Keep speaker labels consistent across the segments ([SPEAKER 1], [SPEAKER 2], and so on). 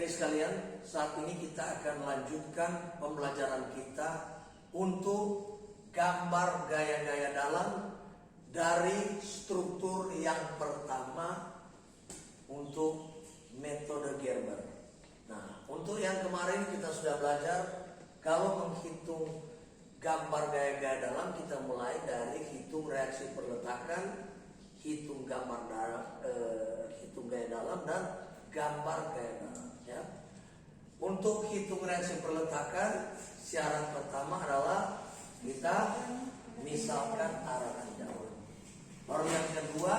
[SPEAKER 1] adik-adik sekalian, saat ini kita akan melanjutkan pembelajaran kita untuk gambar gaya-gaya dalam dari struktur yang pertama untuk metode Gerber. Nah, untuk yang kemarin kita sudah belajar kalau menghitung gambar gaya-gaya dalam, kita mulai dari hitung reaksi perletakan, hitung hitung gaya dalam dan gambar gaya dalam. Ya. Untuk hitung reaksi perletakan, syarat pertama adalah kita misalkan arah tinjauan. Baru yang kedua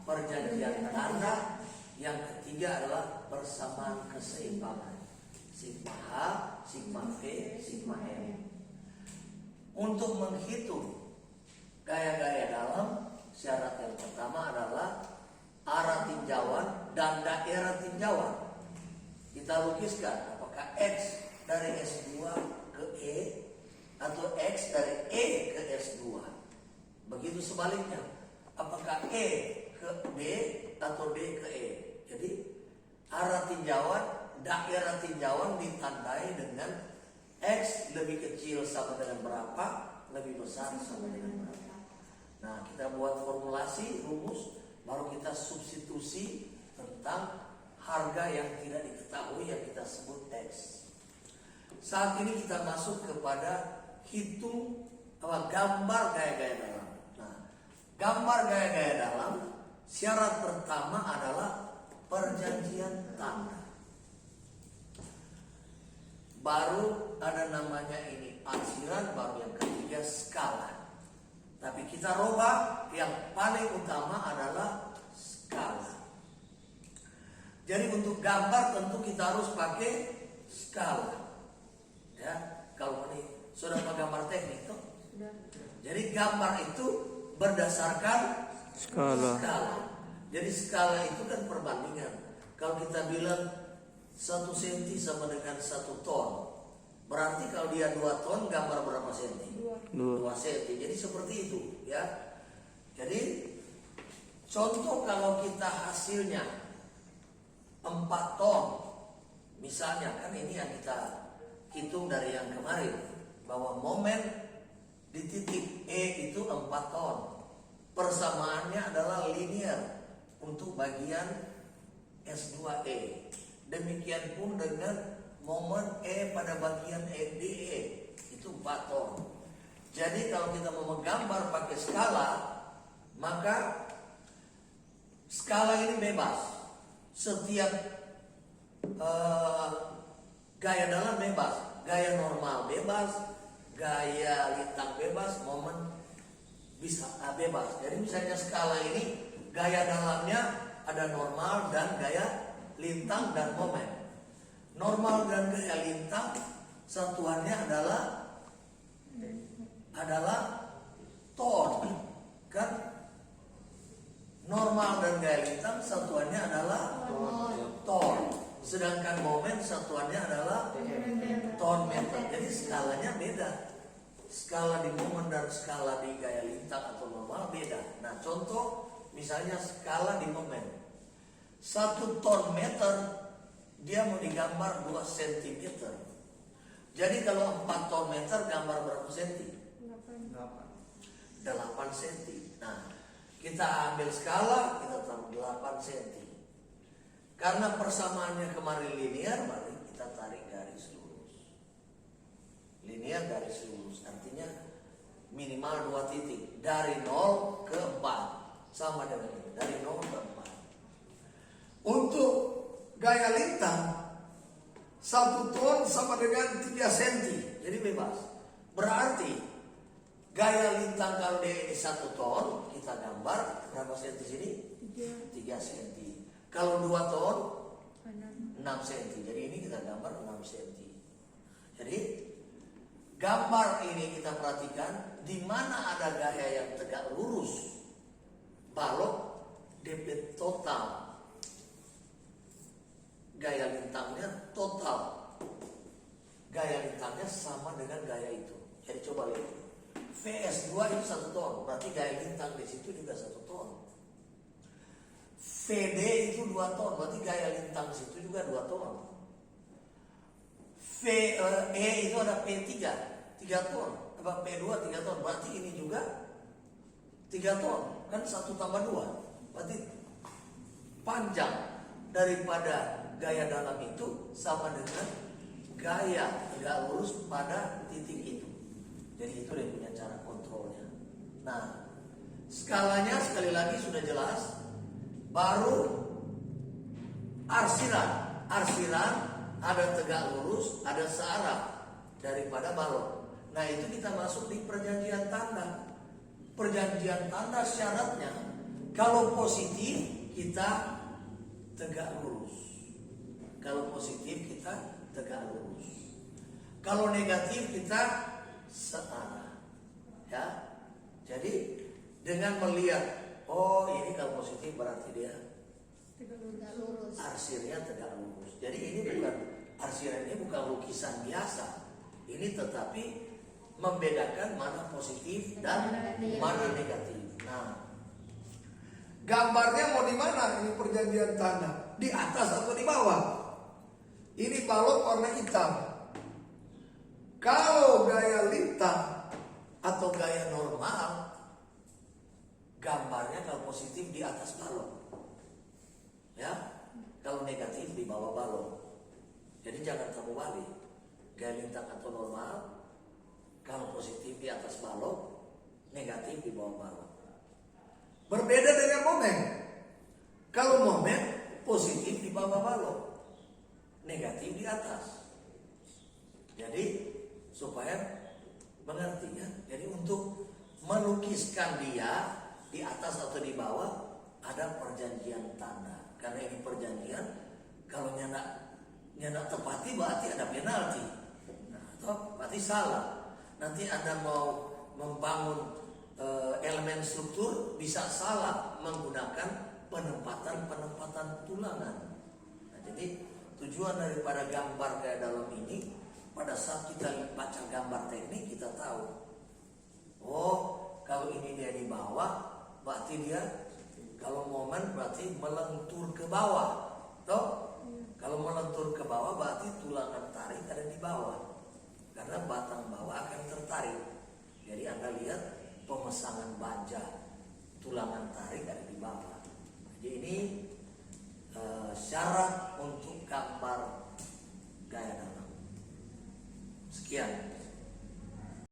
[SPEAKER 1] perjanjian tanda, yang ketiga adalah persamaan keseimbangan. Sigma H, sigma V, sigma M. Untuk menghitung gaya-gaya dalam, syarat yang pertama adalah arah tinjauan dan daerah tinjauan. Kita lukiskan apakah X dari S2 ke E atau X dari E ke S2. Begitu sebaliknya, apakah E ke D atau D ke E. Jadi arah tinjauan, daerah tinjauan ditandai dengan X lebih kecil sama dengan berapa, lebih besar sama dengan berapa. Nah, kita buat formulasi, rumus, baru kita substitusi tentang harga yang tidak diketahui yang kita sebut X. Saat ini kita masuk kepada hitung gambar gaya-gaya dalam. Nah, gambar gaya-gaya dalam, syarat pertama adalah perjanjian tanda. Baru ada namanya ini arsiran, baru yang ketiga skala. Tapi kita rubah, yang paling utama adalah skala. Jadi untuk gambar tentu kita harus pakai skala. Ya, kalau ini sudah gambar teknik tuh. Jadi gambar itu berdasarkan skala. Jadi skala itu kan perbandingan. Kalau kita bilang 1 senti sama dengan 1 ton, berarti kalau dia 2 ton, gambar berapa senti? 2 senti. Jadi seperti itu, ya. Jadi contoh kalau kita hasilnya 4 ton, misalnya, kan ini yang kita hitung dari yang kemarin, bahwa momen di titik E itu 4 ton. Persamaannya adalah linear untuk bagian S2E. Demikian pun dengan momen E pada bagian DE itu 4 ton. Jadi kalau kita mau menggambar pakai skala, maka skala ini bebas. Setiap gaya dalam bebas, gaya normal bebas, gaya lintang bebas, momen bisa bebas. Jadi misalnya skala ini gaya dalamnya ada normal dan gaya lintang dan momen. Normal dan gaya lintang satuannya adalah ton, kan? Normal dan gaya lintang satuannya adalah ton. Sedangkan momen satuannya adalah ton meter. Jadi skalanya beda. Skala di momen dan skala di gaya lintang atau normal beda. Nah, contoh misalnya skala di momen. 1 ton meter dia mau digambar 2 cm. Jadi kalau 4 ton meter gambar berapa senti? 8 cm. Nah, kita ambil skala, kita taruh 8 cm. Karena persamaannya kemarin linear, mari kita tarik garis lurus. Linear garis lurus, artinya minimal 2 titik. Dari 0 ke 4. Sama dengan ini, dari 0 ke 4. Untuk gaya lintang 1 ton sama dengan 3 cm. Jadi bebas. Berarti gaya lintang kalau dia ini 1 ton, kita gambar berapa senti sini? 3 cm. Kalau 2 ton 6 cm. Jadi ini kita gambar 6 cm. Jadi gambar ini kita perhatikan di mana ada gaya yang tegak lurus, balok DP total. Gaya lintangnya total. Gaya lintangnya sama dengan gaya itu. Jadi coba lihat. VS2 itu 1 ton, berarti gaya lintang di situ juga 1 ton. VD itu 2 ton, berarti gaya lintang di situ juga 2 ton. E itu ada P3 3 ton, apa P2 3 ton, berarti ini juga 3 ton, kan 1 tambah 2, berarti panjang daripada gaya dalam itu sama dengan gaya tegak lurus pada titik itu. Jadi itu dia punya cara kontrolnya. Nah, skalanya sekali lagi sudah jelas. Baru arsiran. Arsiran ada tegak lurus, ada searah daripada balok. Nah, itu kita masuk di perjanjian tanda. Perjanjian tanda syaratnya kalau positif kita tegak lurus. Kalau positif kita tegak lurus. Kalau negatif kita searah. Ya. Jadi dengan melihat, oh ini kalau positif berarti dia
[SPEAKER 2] tegak lurus.
[SPEAKER 1] arsirnya tegak lurus. Jadi ini bukan arsiran, ini bukan lukisan biasa. Ini tetapi membedakan mana positif dan mana negatif. Nah, gambarnya mau di mana ini perjanjian tanda? Di atas atau di bawah? Ini balok warna hitam. Kalau gaya lintang atau gaya normal, gambarnya kalau positif di atas balok, ya. Kalau negatif di bawah balok. Jadi jangan kamu balik. Gaya lintang atau normal, kalau positif di atas balok, negatif di bawah balok. Berbeda dengan momen. Kalau momen positif di bawah balok, negatif di atas. Jadi supaya mengerti ya. Jadi untuk melukiskan dia di atas atau di bawah ada perjanjian tanda. Karena ini perjanjian, kalau nyana tepati berarti ada penalti. Nah, atau berarti salah. Nanti Anda mau membangun elemen struktur bisa salah menggunakan penempatan tulangan. Nah, jadi tujuan daripada gambar kayak dalam ini, pada saat kita baca gambar teknik kita tahu, oh kalau ini dia di bawah, berarti dia kalau momen berarti melentur ke bawah, toh? Kalau melentur ke bawah berarti tulangan tarik ada di bawah, karena batang bawah akan tertarik. Jadi Anda lihat pemesangan baja, tulangan tarik ada di bawah. Jadi ini syarat untuk gambar gaya dalam. Sekian.